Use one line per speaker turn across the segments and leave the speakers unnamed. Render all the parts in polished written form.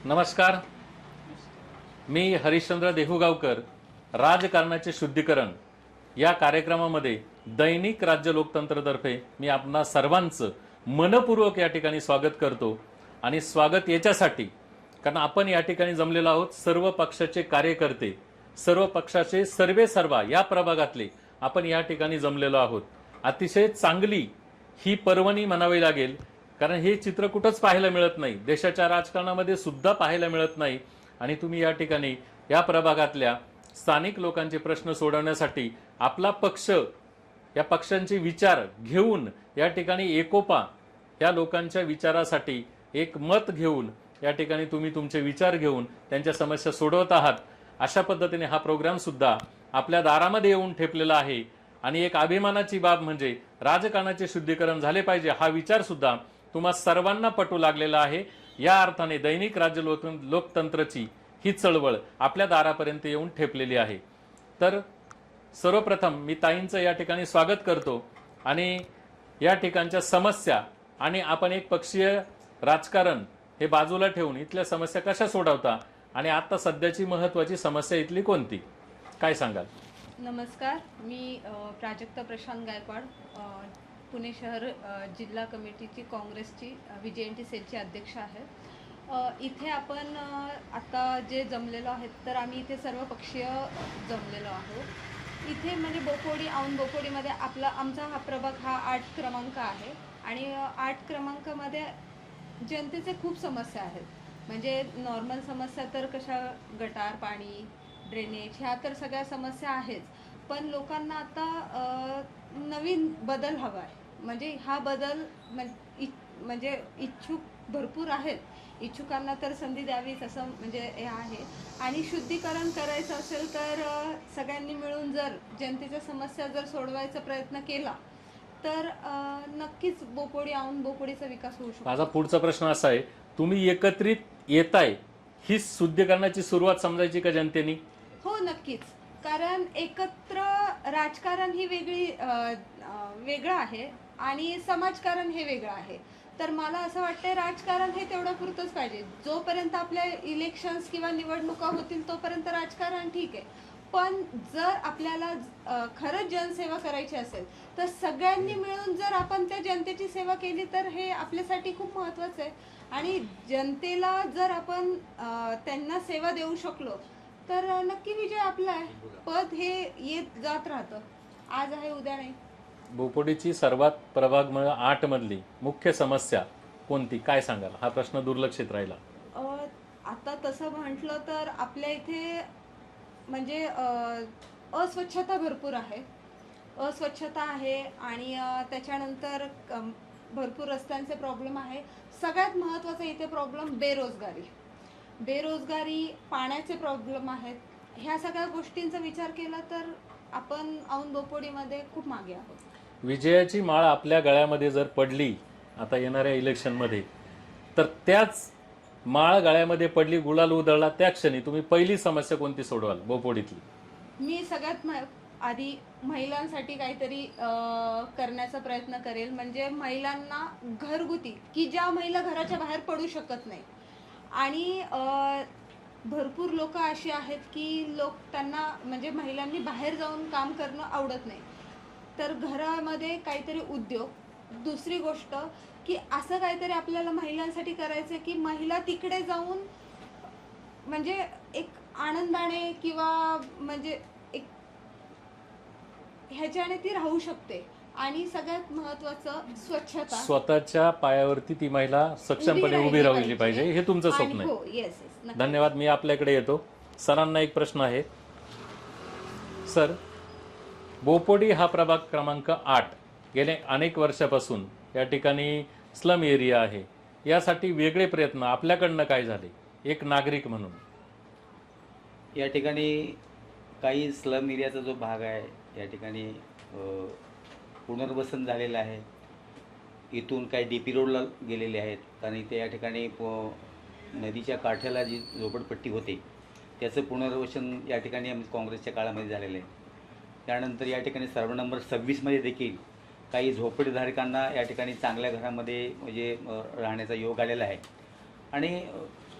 नमस्कार, मी हरिश्चंद्र देहुगावकर. राजकारणाचे शुद्धीकरण या कार्यक्रमामध्ये दैनिक राज्य लोकतंत्रतर्फे मी आपणा सर्वांचं मनपूर्वक या ठिकाणी स्वागत करतो. आणि स्वागत याच्यासाठी कारण आपण या ठिकाणी जमलेलो आहोत सर्व पक्षाचे कार्यकर्ते, सर्व पक्षाचे सर्वेसर्वा या प्रभागातले आपण या ठिकाणी जमलेलो आहोत. अतिशय चांगली ही पर्वणी म्हणावी लागेल, कारण हे चित्र कुठंच पाहायला मिळत नाही, देशाच्या राजकारणामध्ये सुद्धा पाहायला मिळत नाही. आणि तुम्ही या ठिकाणी या प्रभागातल्या स्थानिक लोकांचे प्रश्न सोडवण्यासाठी आपला पक्ष, या पक्षांचे विचार घेऊन या ठिकाणी एकोपा, या लोकांच्या विचारासाठी एक मत घेऊन या ठिकाणी तुम्ही तुमचे विचार घेऊन त्यांच्या समस्या सोडवत आहात. अशा पद्धतीने हा प्रोग्राम सुद्धा आपल्या दारामध्ये येऊन ठेपलेला आहे. आणि एक अभिमानाची बाब म्हणजे राजकारणाचे शुद्धीकरण झाले पाहिजे हा विचार सुद्धा तुम्हा सर्वांना पटू लागलेला आहे. या अर्थाने दैनिक राज्य लोकतंत्रची ही चळवळ आपल्या दारापर्यंत येऊन ठेपलेली आहे. तर सर्वप्रथम मी ताईंचं या ठिकाणी स्वागत करतो आणि या ठिकाणच्या समस्या आणि आपण एक पक्षीय राजकारण हे बाजूला ठेवून इथल्या समस्या कशा सोडवता आणि आता सध्याची महत्त्वाची समस्या इथली कोणती, काय सांगाल?
नमस्कार, मी प्राजक्ता प्रशांत गायकवाड, पुणे शहर जिल्हा कमिटीची काँग्रेसची VJNT सेलची अध्यक्ष आहे. इथे आपण आता जे जमलेलो आहेत तर आम्ही इथे सर्व पक्षीय जमलेलो आहोत. इथे म्हणजे बोपोडी, औंध बोपोडीमध्ये आमचा हा प्रभाग हा 8 क्रमांक आहे. आणि 8 क्रमांकामध्ये जनतेचे खूप समस्या आहेत. म्हणजे नॉर्मल समस्या तर कशा, गटार पाणी, ड्रेनेज, ह्या तर सगळ्या समस्या आहेच. पण लोकांना आता नवीन बदल हवा आहे. म्हणजे हा बदल म्हणजे इच्छुक भरपूर आहेत. इच्छुकांना तर संधी द्यावीच असं म्हणजे हे आहे. आणि शुद्धीकरण करायचं असेल तर सगळ्यांनी मिळून जर जनतेच्या समस्या जर सोडवायचा प्रयत्न केला तर नक्कीच बोपोडी, औंध बोपोडीचा विकास होऊ शकतो.
माझा पुढचा प्रश्न असा आहे, तुम्ही एकत्रित येताय ही शुद्धीकरणाची सुरुवात समजायची का जनतेनी?
हो, नक्कीच. कारण एकत्र राजकारण ही वेगळं आहे आणि समाजकारण हे वेगळं आहे. तर मला असं वाटतं राजकारण हे तेवढं पुरतच पाहिजे. जोपर्यंत आपल्या इलेक्शन्स किंवा निवडणुका होतील तोपर्यंत राजकारण ठीक आहे. पण जर आपल्याला खरंच जनसेवा करायची असेल तर सगळ्यांनी मिळून जर आपण त्या जनतेची सेवा केली तर हे आपल्यासाठी खूप महत्त्वाचं आहे. आणि जनतेला जर आपण त्यांना सेवा देऊ शकलो तर नक्की विजय आपला आहे. पद हे येत जात राहतं, आज आहे उद्या नाही.
बोपोडीची सर्वात प्रभाग 8 मधली मुख्य समस्या कोणती, काय सांगाल? हा प्रश्न दुर्लक्षित राहिला.
आता तसं म्हटलं तर आपल्या इथे म्हणजे अस्वच्छता भरपूर आहे. अस्वच्छता आहे आणि त्याच्यानंतर भरपूर रस्त्यांचे प्रॉब्लेम आहे. सगळ्यात महत्त्वाचा इथे प्रॉब्लेम बेरोजगारी, पाण्याचे प्रॉब्लेम आहेत. ह्या सगळ्या गोष्टींचा विचार केला तर आपण औंध बोपोडीमध्ये खूप मागे आहोत.
विजयाची माळ आपल्या गळ्यामध्ये जर पडली आता येणाऱ्या इलेक्शनमध्ये, तर त्याच माळ गळ्यामध्ये पडली, गुलाल उधळला, त्या क्षणी तुम्ही पहिली समस्या कोणती सोडवाल बोपोडीतली?
मी सगळ्यात आधी महिलांसाठी काहीतरी करण्याचा प्रयत्न करेल. म्हणजे महिलांना घरगुती, की ज्या महिला घराच्या बाहेर पडू शकत नाही आणि भरपूर लोक अशी आहेत की त्यांना म्हणजे महिलांनी बाहेर जाऊन काम करणं आवडत नाही. तर घरामध्ये काहीतरी उद्योग. दुसरी गोष्ट की असं काहीतरी आपल्याला महिलांसाठी करायचं की महिला तिकडे जाऊन म्हणजे एक आनंदाने किंवा म्हणजे एक ह्याच्याने ती राहू शकते. आणि सगळ्यात महत्त्वाचं स्वच्छता,
स्वतःच्या पायावरती ती महिला सक्षमपणे उभी राहिली पाहिजे, हे तुमचं स्वप्न आहे.
हो, येस.
धन्यवाद. मी आपल्याकडे येतो. सरांना एक प्रश्न आहे. सर, बोपोडी हा प्रभाग क्रमांक 8 गेले अनेक वर्षापासून या ठिकाणी स्लम एरिया आहे. यासाठी वेगळे प्रयत्न आपल्याकडनं काय झाले एक नागरिक म्हणून?
या ठिकाणी काही स्लम एरियाचा जो भाग आहे या ठिकाणी पुनर्वसन झालेलं आहे. इथून काही DP रोडला गेलेले आहेत, कारण इथे या ठिकाणी नदीच्या काठ्याला जी झोपडपट्टी होते त्याचं पुनर्वसन या ठिकाणी काँग्रेसच्या काळामध्ये झालेलं आहे. त्यानंतर या ठिकाणी सर्व नंबर 26मध्ये देखील काही झोपडीधारकांना या ठिकाणी चांगल्या घरामध्ये म्हणजे राहण्याचा योग आलेला आहे. आणि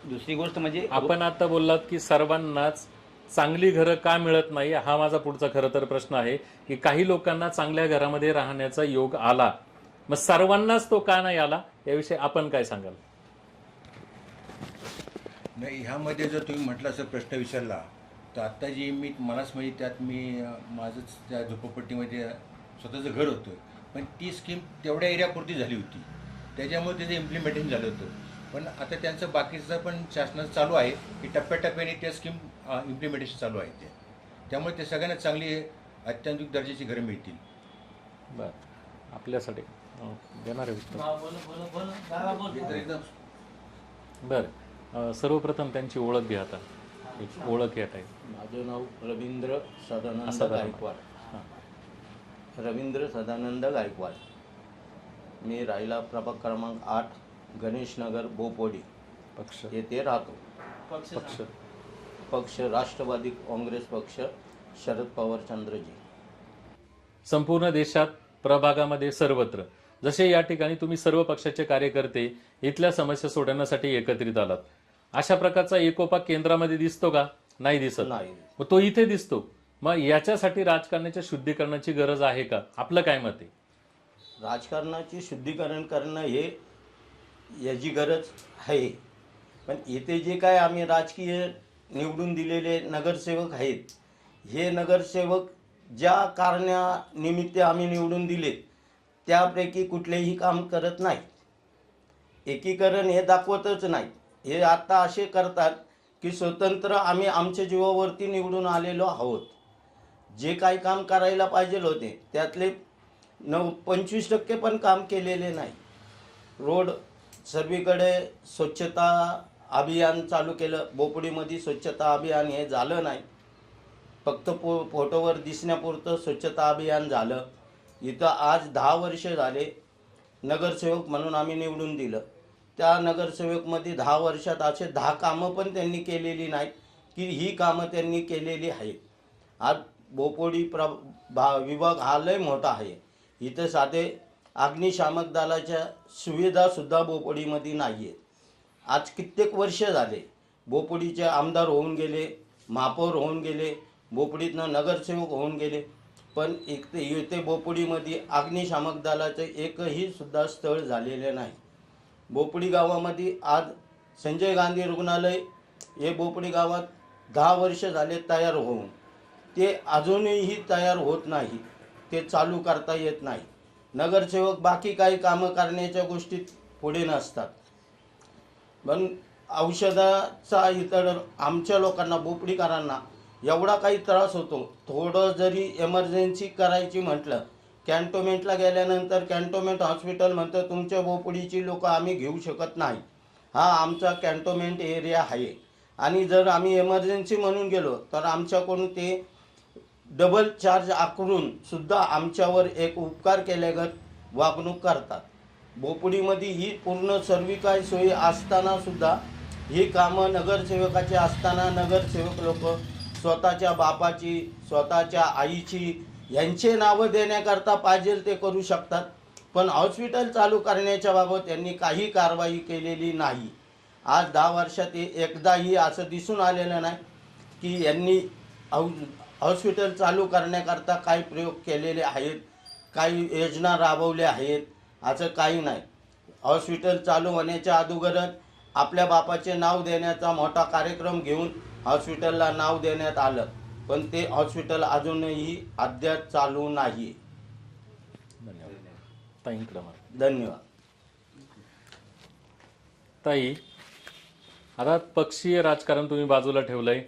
दुसरी गोष्ट म्हणजे
आपण आता बोललात की सर्वांनाच चांगली घरं का मिळत नाही, हा माझा पुढचा खरं तर प्रश्न आहे की काही लोकांना चांगल्या घरामध्ये राहण्याचा योग आला, मग सर्वांनाच तो का नाही आला, याविषयी आपण काय सांगाल?
नाही, ह्यामध्ये जर तुम्ही म्हटलं असं प्रश्न विचारला तर आत्ता जी मलाच म्हणजे त्यात माझंच त्या झोपडपट्टीमध्ये स्वतःचं घर होतं, पण ती स्कीम तेवढ्या एरियापुरती झाली होती, त्याच्यामुळे त्याचं इम्प्लिमेंटेशन झालं होतं. पण आता त्यांचं बाकीचं पण शासनाचं चालू आहे की टप्प्याटप्प्याने त्या स्कीम इम्प्लिमेंटेशन चालू आहे ते, त्यामुळे ते सगळ्यांना चांगली अत्याधुनिक दर्जाची घरं मिळतील.
बर, आपल्यासाठी देणार आहे उत्तर? बर, सर्वप्रथम त्यांची ओळख घ्या. आता एक ओळख या टाईप.
माझं नाव रवींद्र सदानंद
असं बरं.
गायकवाड.
हां.
रवींद्र सदानंद गायकवाड. मी राहिला प्रभाग क्रमांक 8, गणेशनगर, बोपोडी
पक्ष
येथे राहतो.
पक्ष
पक्ष राष्ट्रवादी काँग्रेस पक्ष, शरद पवार चंद्रजी.
संपूर्ण देशात, प्रभागामध्ये, सर्वत्र जसे या ठिकाणी तुम्ही सर्व पक्षाचे कार्यकर्ते इथल्या समस्या सोडवण्यासाठी एकत्रित आलात, अशा प्रकारचा एकोपा केंद्रामध्ये दिसतो का? नाही दिसत.
नाही.
मग तो इथे दिसतो. मग याच्यासाठी राजकारणाच्या शुद्धीकरणाची गरज आहे का? आपलं काय मत आहे?
राजकारणाचे शुद्धीकरण करणं हे याची गरज आहे, पण इथे जे काय आम्ही राजकीय निवडून दिलेले नगरसेवक आहेत, हे नगरसेवक ज्या कारणानिमित्त आम्ही निवडून दिले त्यापैकी कुठलेही काम करत नाही. एकीकरण हे दाखवतच नाही. हे आता असे करतात की स्वतंत्र आम्ही आमच्या जीवावरती निवडून आलेलो आहोत. जे काही काम करायला पाहिजे होते त्यातले 25% पण काम केलेले नाही. रोड सर्वीकडे स्वच्छता अभियान चालू केलं, बोपडीमध्ये स्वच्छता अभियान हे झालं नाही. फक्त फोटोवर दिसण्यापुरतं स्वच्छता अभियान झालं. इथं आज 10 वर्ष झाले नगरसेवक म्हणून आम्ही निवडून दिलं. त्या नगरसेवकमध्ये 10 वर्षात असे 10 कामं पण त्यांनी केलेली नाहीत की ही कामं त्यांनी केलेली आहेत. आज बोपोडी विभाग हा लय मोठा आहे. इथं साधे अग्निशामक दलाच्या सुविधासुद्धा बोपोडीमध्ये नाही आहेत. आज कित्येक वर्ष झाले बोपोडीचे आमदार होऊन गेले, महापौर होऊन गेले, बोपोडीतनं नगरसेवक होऊन गेले, पण इथे बोपोडीमध्ये अग्निशामक दलाचं एकही सुद्धा स्थळ झालेले नाही. बोपोडी गावामध्ये आज संजय गांधी रुग्णालय हे बोपोडी गावात 10 वर्ष झाले तयार होऊन, ते अजूनही तयार होत नाही, ते चालू करता येत नाही. नगरसेवक बाकी काही कामं करण्याच्या गोष्टीत पुढे नसतात. पण औषधाचा इतर आमच्या लोकांना, बोपडीकरांना एवढा काही त्रास होतो. थोडं जरी एमर्जन्सी करायची म्हटलं, कॅन्टोमेंटला गेल्यानंतर कॅन्टोमेंट हॉस्पिटल म्हणतं तुमच्या बोपडीची लोक आम्ही घेऊ शकत नाही. हा आमचा कॅन्टोमेंट एरिया आहे, आणि जर आम्ही एमर्जन्सी म्हणून गेलो तर आमच्याकडून ते डबल चार्ज आकारून सुद्धा आमच्यावर एक उपकार केल्यागत वागणूक करतात. बोपडीमध्ये ही पूर्ण सर्व काही सोयी असताना सुद्धा ही कामं नगरसेवकाची असताना नगरसेवक लोक स्वतःच्या बापाची, स्वतःच्या आईची यांचे नावं देण्याकरता पाहिजे ते करू शकतात, पण हॉस्पिटल चालू करण्याच्या बाबत त्यांनी काही कारवाई केलेली नाही. आज 10 वर्षात एकदाही असं दिसून आलेलं नाही की यांनी हॉस्पिटल चालू करण्याकरता काही प्रयोग केलेले आहेत, काही योजना राबवल्या आहेत, असं काही नाही. हॉस्पिटल चालू होण्याच्या अगोदरच आपल्या बापाचे नाव देण्याचा मोठा कार्यक्रम घेऊन हॉस्पिटलला नाव देण्यात आलं, पण ते हॉस्पिटल अजूनही अद्याप चालू नाही. धन्यवाद.
ताई, आता पक्षीय राजकारण तुम्ही बाजूला ठेवलंय.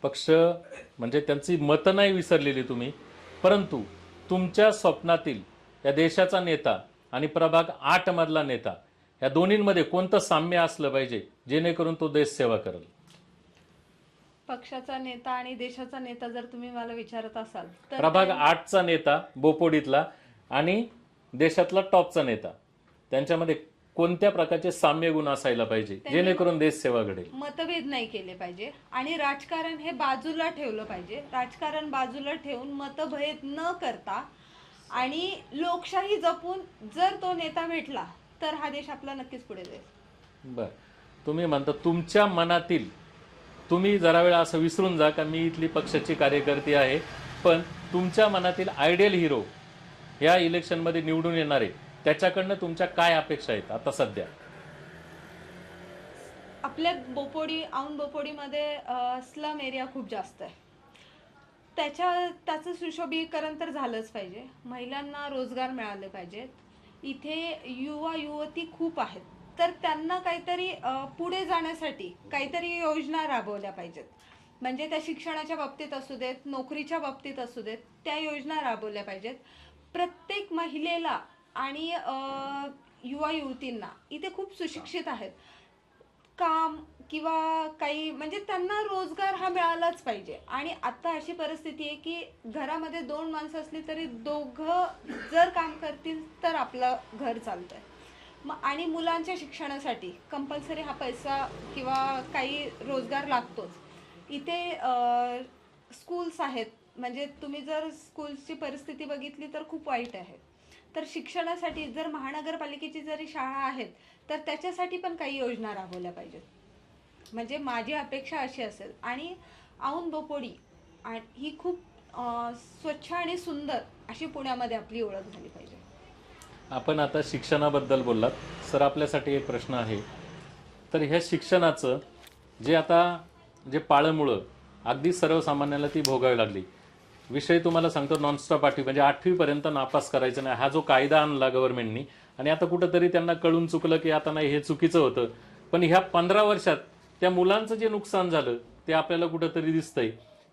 पक्ष म्हणजे त्यांची मतं नाही विसरलेली तुम्ही, परंतु तुमच्या स्वप्नातील या देशाचा नेता आणि प्रभाग 8 मधला नेता, या दोन्हींमध्ये कोणतं साम्य असलं पाहिजे जेणेकरून तो देश सेवा करेल?
पक्षाचा नेता आणि देशाचा नेता जर तुम्ही मला विचारत असाल तर
प्रभाग 8चा नेता बोपोडीतला आणि देशातला टॉपचा नेता, त्यांच्यामध्ये कोणत्या प्रकारचे साम्य गुण असायला पाहिजे जेणेकरून देश सेवा घडेल?
मतभेद नाही केले पाहिजे आणि राजकारण हे बाजूला ठेवलं पाहिजे. राजकारण बाजूला ठेवून मतभेद न करता आणि लोकशाही जपून जर तो नेता भेटला तर हा देश आपला नक्कीच पुढे जाईल.
बर, तुम्ही म्हणता तुमच्या मनातील, तुम्ही जरा वेळ असं विसरून जा का मी इथली पक्षाची कार्यकर्ती आहे, पण तुमच्या मनातील आयडियल हिरो या इलेक्शनमध्ये निवडून येणारे, त्याच्याकडनं तुमच्या काय अपेक्षा आहेत आता सध्या?
आपल्या औंध बोपोडीमध्ये स्लम एरिया खूप जास्त आहे. त्याचं सुशोभीकरण तर झालंच पाहिजे. महिलांना रोजगार मिळाले पाहिजेत. इथे युवा युवती खूप आहेत, तर त्यांना काहीतरी पुढे जाण्यासाठी काहीतरी योजना राबवल्या पाहिजेत. म्हणजे त्या शिक्षणाच्या बाबतीत असू देत, नोकरीच्या बाबतीत असू देत, त्या योजना राबवल्या पाहिजेत. प्रत्येक महिलेला आणि युवा युवतींना इथे खूप सुशिक्षित आहेत, काम किंवा काही म्हणजे त्यांना रोजगार हा मिळालाच पाहिजे. आणि आता अशी परिस्थिती आहे की घरामध्ये 2 माणसं असली तरी दोघं जर काम करतील तर आपलं घर चालतंय. आणि मुलांच्या शिक्षणासाठी कंपल्सरी हा पैसा किंवा काही रोजगार लागतोच. इथे स्कूल्स आहेत, म्हणजे तुम्ही जर स्कूल्सची परिस्थिती बघितली तर खूप वाईट आहे. तर शिक्षणासाठी जर महानगरपालिकेची जरी शाळा आहेत तर त्याच्यासाठी पण काही योजना राबवल्या पाहिजेत. म्हणजे माझी अपेक्षा अशी असेल. आणि औंध बोपोडी ही खूप स्वच्छ आणि सुंदर अशी पुण्यामध्ये आपली ओळख झाली पाहिजे.
आपण आता शिक्षणाबद्दल बोललात सर, आपल्यासाठी एक प्रश्न आहे. तर ह्या शिक्षणाचं जे आता जे पाळंमुळं अगदी सर्वसामान्याला ती भोगावी लागली. विषय तुम्हाला सांगतो, नॉनस्टॉप 8वी म्हणजे 8वी पर्यंत नापास करायचं नाही हा जो कायदा आणला गव्हर्नमेंटनी, आणि आता कुठंतरी त्यांना कळून चुकलं की आता नाही, हे चुकीचं होतं. पण ह्या 15 वर्षात त्या मुलांचं जे नुकसान झालं ते आपल्याला कुठंतरी दिसतंय.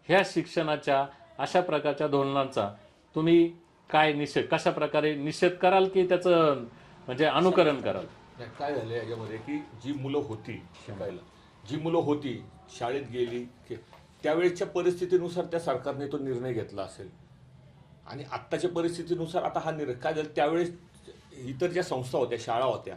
ह्या शिक्षणाच्या अशा प्रकारच्या धोरणांचा तुम्ही काय कशा प्रकारे निषेध कराल की त्याचं म्हणजे अनुकरण कराल?
काय झालं याच्यामध्ये की जी मुलं होती शिकायला, जी मुलं होती शाळेत गेली, त्यावेळेच्या परिस्थितीनुसार त्या सरकारने तो निर्णय घेतला असेल. आणि आत्ताच्या परिस्थितीनुसार आता हा निर्णय काय झालं, त्यावेळेस इतर ज्या संस्था होत्या, शाळा होत्या,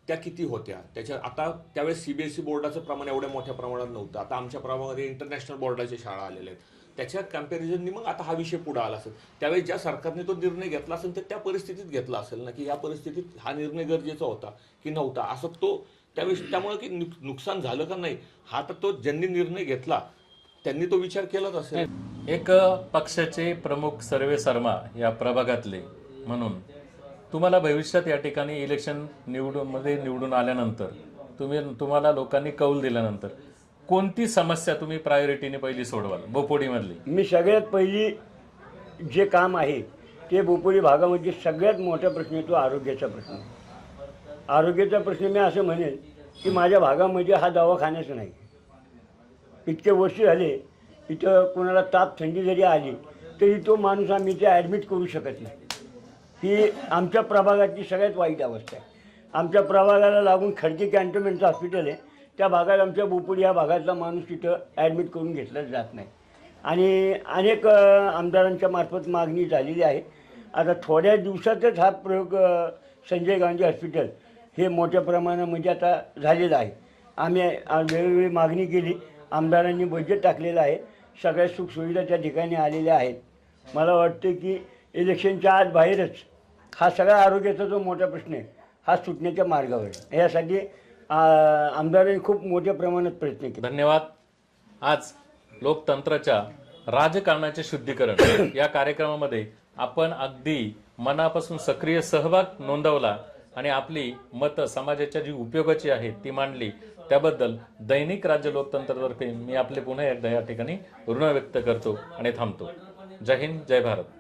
त्या किती होत्या त्याच्या. आता त्यावेळेस CBSE बोर्डाचं प्रमाण एवढ्या मोठ्या प्रमाणात नव्हतं. आता आमच्या प्रमाणामध्ये इंटरनॅशनल बोर्डाच्या शाळा आलेल्या आहेत. त्याच्या कम्पॅरिझननी मग आता हा विषय पुढे आला असेल. त्यावेळेस ज्या सरकारने तो निर्णय घेतला असेल तर त्या परिस्थितीत घेतला असेल ना, की ह्या परिस्थितीत हा निर्णय गरजेचा होता की नव्हता, असं तो त्यावेळेस. त्यामुळे की नुकसान झालं का नाही हा तर तो ज्यांनी निर्णय घेतला त्यांनी तो विचार केलाच असेल.
एक पक्षाचे प्रमुख सर्वेसर्वा या प्रभागातले म्हणून तुम्हाला भविष्यात या ठिकाणी इलेक्शन निवडून आल्यानंतर तुम्हाला लोकांनी कौल दिल्यानंतर कोणती समस्या तुम्ही प्रायोरिटीने पहिली सोडवाल बोपोडीमधली?
मी सगळ्यात पहिली जे काम आहे ते बोपोडी भागामध्ये सगळ्यात मोठा प्रश्न आहे तो आरोग्याचा प्रश्न. आरोग्याचा प्रश्न मी असं म्हणेल की माझ्या भागामध्ये हा दवाखानाच नाही. इतके वर्ष झाले इथं कोणाला ताप थंडी जरी आली तरी तो माणूस आम्ही इथे ॲडमिट करू शकत नाही. ही आमच्या प्रभागाची सगळ्यात वाईट अवस्था आहे. आमच्या प्रभागाला लागून खडकी कॅन्टोन्मेंटचं हॉस्पिटल आहे, त्या भागात आमच्या बोपोडी या भागातला माणूस तिथं ॲडमिट करून घेतला जात नाही. आणि अनेक आमदारांच्या मार्फत मागणी झालेली आहे. आता थोड्या दिवसातच हा प्रयोग संजय गांधी हॉस्पिटल हे मोठ्या प्रमाणामध्ये आता झालेलं आहे. आम्ही वेगवेगळी मागणी केली, आमदारांनी बजेट टाकलेलं आहे, सगळ्या सुखसुविधा त्या ठिकाणी आलेल्या आहेत. मला वाटतं की इलेक्शनच्या आत बाहेरच हा सगळा आरोग्याचा जो मोठा प्रश्न आहे हा सुटण्याच्या मार्गावर आहे. यासाठी आमदारांनी खूप मोठ्या प्रमाणात प्रयत्न केले.
धन्यवाद. आज लोकतंत्राच्या राजकारणाचे शुद्धीकरण या कार्यक्रमामध्ये आपण अगदी मनापासून सक्रिय सहभाग नोंदवला आणि आपली मतं समाजाच्या जी उपयोगाची आहेत ती मांडली. त्याबद्दल दैनिक राज्य लोकतंत्रतर्फे मी आपले पुन्हा एकदा या ठिकाणी ऋण व्यक्त करतो आणि थांबतो. जय हिंद, जय भारत.